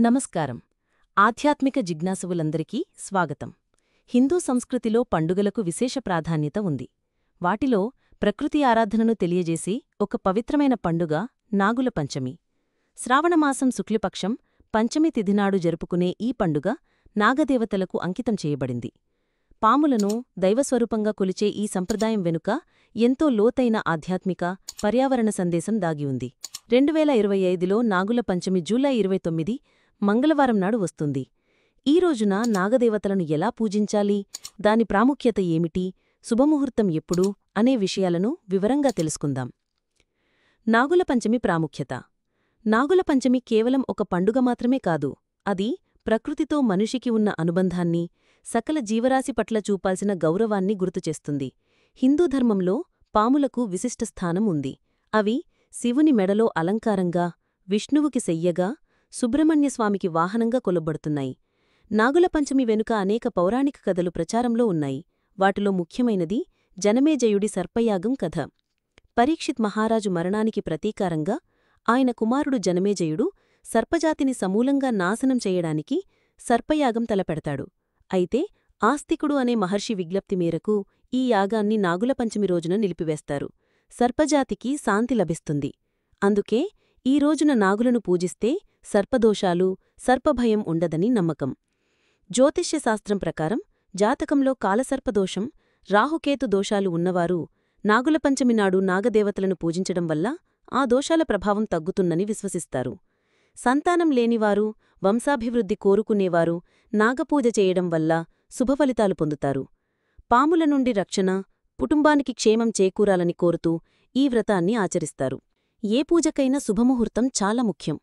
నమస్కారం. ఆధ్యాత్మిక జిజ్ఞాసువులందరికీ స్వాగతం. హిందూ సంస్కృతిలో పండుగలకు విశేష ప్రాధాన్యత ఉంది. వాటిలో ప్రకృతి ఆరాధనను తెలియజేసి ఒక పవిత్రమైన పండుగ నాగుల పంచమి. శ్రావణమాసం శుక్లపక్షం పంచమి తిథినాడు జరుపుకునే ఈ పండుగ నాగదేవతలకు అంకితం చేయబడింది. పాములను దైవస్వరూపంగా కొలిచే ఈ సంప్రదాయం వెనుక ఎంతో లోతైన ఆధ్యాత్మిక, పర్యావరణ సందేశం దాగి ఉంది. 2025లో నాగుల పంచమి జూలై 29 మంగళవారం నాడు వస్తుంది. ఈ రోజున నాగదేవతలను ఎలా పూజించాలి, దాని ప్రాముఖ్యత ఏమిటి, శుభముహూర్తం ఎప్పుడు అనే విషయాలను వివరంగా తెలుసుకుందాం. నాగుల పంచమి ప్రాముఖ్యత. నాగుల పంచమి కేవలం ఒక పండుగ మాత్రమే కాదు, అది ప్రకృతితో మనిషికి ఉన్న అనుబంధాన్ని, సకల జీవరాశి పట్ల చూపాల్సిన గౌరవాన్ని గుర్తుచేస్తుంది. హిందూ ధర్మంలో పాములకు విశిష్ట స్థానం ఉంది. అవి శివుని మెడలో అలంకారంగా, విష్ణువుకి శయ్యగా, సుబ్రహ్మణ్యస్వామికి వాహనంగా కొలబడుతున్నాయి. నాగుల పంచమి వెనుక అనేక పౌరాణిక కథలు ప్రచారంలో ఉన్నాయి. వాటిలో ముఖ్యమైనది జనమేజయుడి సర్పయాగం కథ. పరీక్షిత్ మహారాజు మరణానికి ప్రతీకారంగా ఆయన కుమారుడు జనమేజయుడు సర్పజాతిని సమూలంగా నాశనం చేయడానికి సర్పయాగం తలపెడతాడు. అయితే ఆస్తికుడు అనే మహర్షి విజ్ఞప్తి మేరకు ఈ యాగాన్ని నాగుల పంచమి రోజున నిలిపివేస్తారు. సర్పజాతికి శాంతి లభిస్తుంది. అందుకే ఈ రోజున నాగులను పూజిస్తే సర్పదోషాలు, సర్పభయం ఉండదని నమ్మకం. జ్యోతిష్యశాస్త్రం ప్రకారం జాతకంలో కాలసర్పదోషం, రాహుకేతు దోషాలు ఉన్నవారు నాగుల పంచమి నాడు నాగదేవతలను పూజించడం వల్ల ఆ దోషాల ప్రభావం తగ్గుతుందని విశ్వసిస్తారు. సంతానం లేనివారు, వంశాభివృద్ధి కోరుకునేవారు నాగపూజ చేయడం వల్ల శుభఫలితాలు పొందుతారు. పాముల నుండి రక్షణ, కుటుంబానికి క్షేమం చేకూరాలని కోరుతూ ఈ వ్రతాన్ని ఆచరిస్తారు. ఏ పూజకైనా శుభముహూర్తం చాలా ముఖ్యం.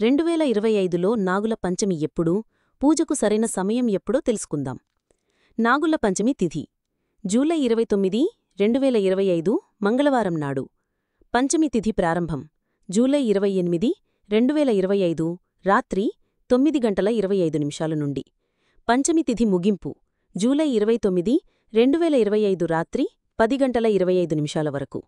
2025లో నాగుల పంచమి ఎప్పుడు, పూజకు సరైన సమయం ఎప్పుడో తెలుసుకుందాం. నాగుల పంచమి తిథి జూలై 29, 2025 మంగళవారం నాడు. పంచమి తిథి ప్రారంభం జూలై 28, 2025 రాత్రి 9:25 నుండి. పంచమి తిథి ముగింపు జూలై 29, 2025 రాత్రి 10:25 వరకు.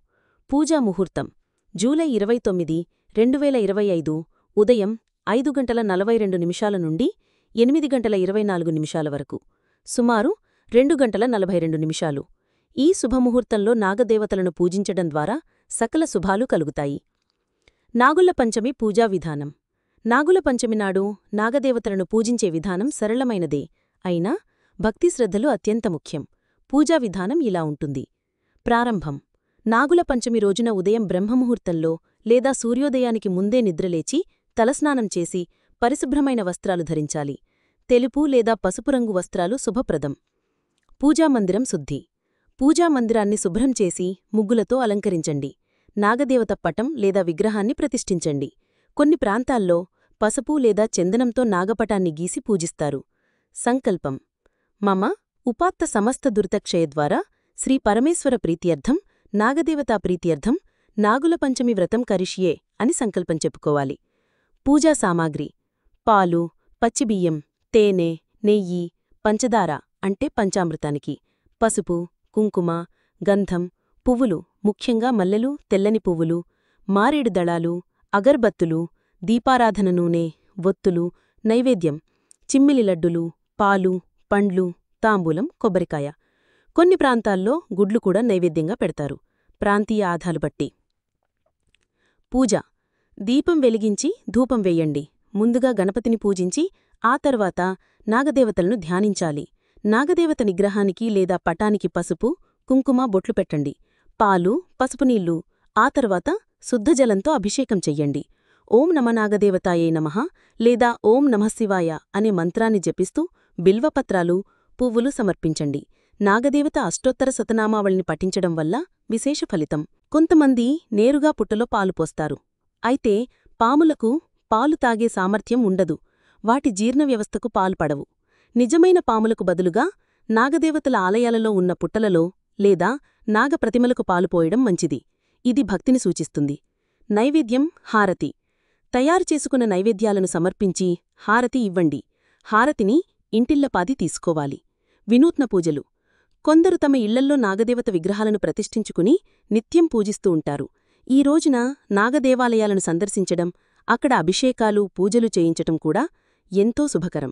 పూజా ముహూర్తం జూలై 29, 2025 ఉదయం 5:42 నుండి 8:24 వరకు, సుమారు 2:42. ఈ శుభముహూర్తంలో నాగదేవతలను పూజించడం ద్వారా సకల శుభాలు కలుగుతాయి. నాగుల పంచమి పూజా విధానం. నాగుల పంచమి నాడు నాగదేవతలను పూజించే విధానం సరళమైనదే, అయినా భక్తిశ్రద్ధలు అత్యంత ముఖ్యం. పూజా విధానం ఇలా ఉంటుంది. ప్రారంభం నాగుల పంచమి రోజున ఉదయం బ్రహ్మముహూర్తంలో లేదా సూర్యోదయానికి ముందే నిద్రలేచి తలస్నానం చేసి పరిశుభ్రమైన వస్త్రాలు ధరించాలి. తెలుపు లేదా పసుపు రంగు వస్త్రాలు శుభప్రదం. పూజామందిరం శుద్ధి. పూజామందిరాన్ని శుభ్రం చేసి ముగ్గులతో అలంకరించండి. నాగదేవత పటం లేదా విగ్రహాన్ని ప్రతిష్ఠించండి. కొన్ని ప్రాంతాల్లో పసుపు లేదా చందనంతో నాగపటాన్ని గీసి పూజిస్తారు. సంకల్పం మమ ఉపాత్త సమస్త దురితక్షయద్వారా శ్రీ పరమేశ్వర ప్రీత్యర్థం, నాగదేవతా ప్రీత్యర్థం నాగుల పంచమి వ్రతం కరిష్యే అని సంకల్పం చెప్పుకోవాలి. పూజా సామాగ్రి: పాలు, పచ్చిబియ్యం, తేనె, నెయ్యి, పంచదార అంటే పంచామృతానికి, పసుపు, కుంకుమ, గంధం, పువ్వులు, ముఖ్యంగా మల్లెలు, తెల్లని పువ్వులు, మారేడు దళాలు, అగర్బత్తులు, దీపారాధన నూనె, వొత్తులు, నైవేద్యం, చిమ్మిలి లడ్డులు, పాలు, పండ్లు, తాంబూలం, కొబ్బరికాయ. కొన్ని ప్రాంతాల్లో గుడ్లు కూడా నైవేద్యంగా పెడతారు, ప్రాంతీయ ఆధాలు బట్టి. పూజ: దీపం వెలిగించి ధూపం వెయ్యండి. ముందుగా గణపతిని పూజించి ఆ తర్వాత నాగదేవతలను ధ్యానించాలి. నాగదేవత నిగ్రహానికి లేదా పటానికి పసుపు, కుంకుమ బొట్లు పెట్టండి. పాలు, పసుపు నీళ్లు, ఆ తర్వాత శుద్ధజలంతో అభిషేకం చెయ్యండి. ఓం నమ నాగదేవతాయే నమః లేదా ఓం నమఃశివాయ అనే మంత్రాన్ని జపిస్తూ బిల్వపత్రాలు, పువ్వులు సమర్పించండి. నాగదేవత అష్టోత్తర శతనామావళిని పఠించడం వల్ల విశేష ఫలితం. కొంతమంది నేరుగా పుట్టలో పాలు పోస్తారు. అయితే పాములకు పాలు తాగే సామర్థ్యం ఉండదు. వాటి జీర్ణ వ్యవస్థకు పాలు పడవు. నిజమైన పాములకు బదులుగా నాగదేవతల ఆలయాలలో ఉన్న పుట్టలలో లేదా నాగప్రతిమలకు పాలు పోయడం మంచిది. ఇది భక్తిని సూచిస్తుంది. నైవేద్యం, హారతి. తయారు చేసుకున్న నైవేద్యాలను సమర్పించి హారతి ఇవ్వండి. హారతిని ఇంటిల్లపాది తీసుకోవాలి. వినూత్న పూజలు. కొందరు తమ ఇళ్లల్లో నాగదేవత విగ్రహాలను ప్రతిష్ఠించుకుని నిత్యం పూజిస్తూ ఉంటారు. ఈ రోజున నాగదేవాలయాలను సందర్శించడం, అక్కడ అభిషేకాలు, పూజలు చేయించటం కూడా ఎంతో శుభకరం.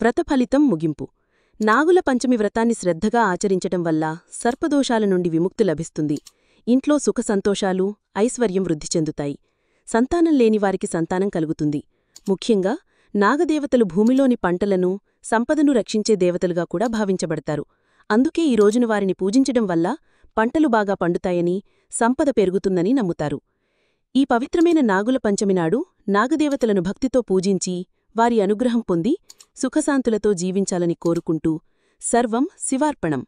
వ్రతఫలితం ముగింపు. నాగుల పంచమి వ్రతాన్ని శ్రద్ధగా ఆచరించటం వల్ల సర్పదోషాల నుండి విముక్తి లభిస్తుంది. ఇంట్లో సుఖ సంతోషాలు, ఐశ్వర్యం వృద్ధి చెందుతాయి. సంతానం లేనివారికి సంతానం కలుగుతుంది. ముఖ్యంగా నాగదేవతలు భూమిలోని పంటలను, సంపదను రక్షించే దేవతలుగా కూడా భావించబడతారు. అందుకే ఈ రోజున వారిని పూజించడం వల్ల పంటలు బాగా పండుతాయని, సంపద పెరుగుతుందని నమ్ముతారు. ఈ పవిత్రమైన నాగుల పంచమినాడు నాగదేవతలను భక్తితో పూజించి, వారి అనుగ్రహం పొంది సుఖశాంతులతో జీవించాలని కోరుకుంటూ సర్వం శివార్పణం.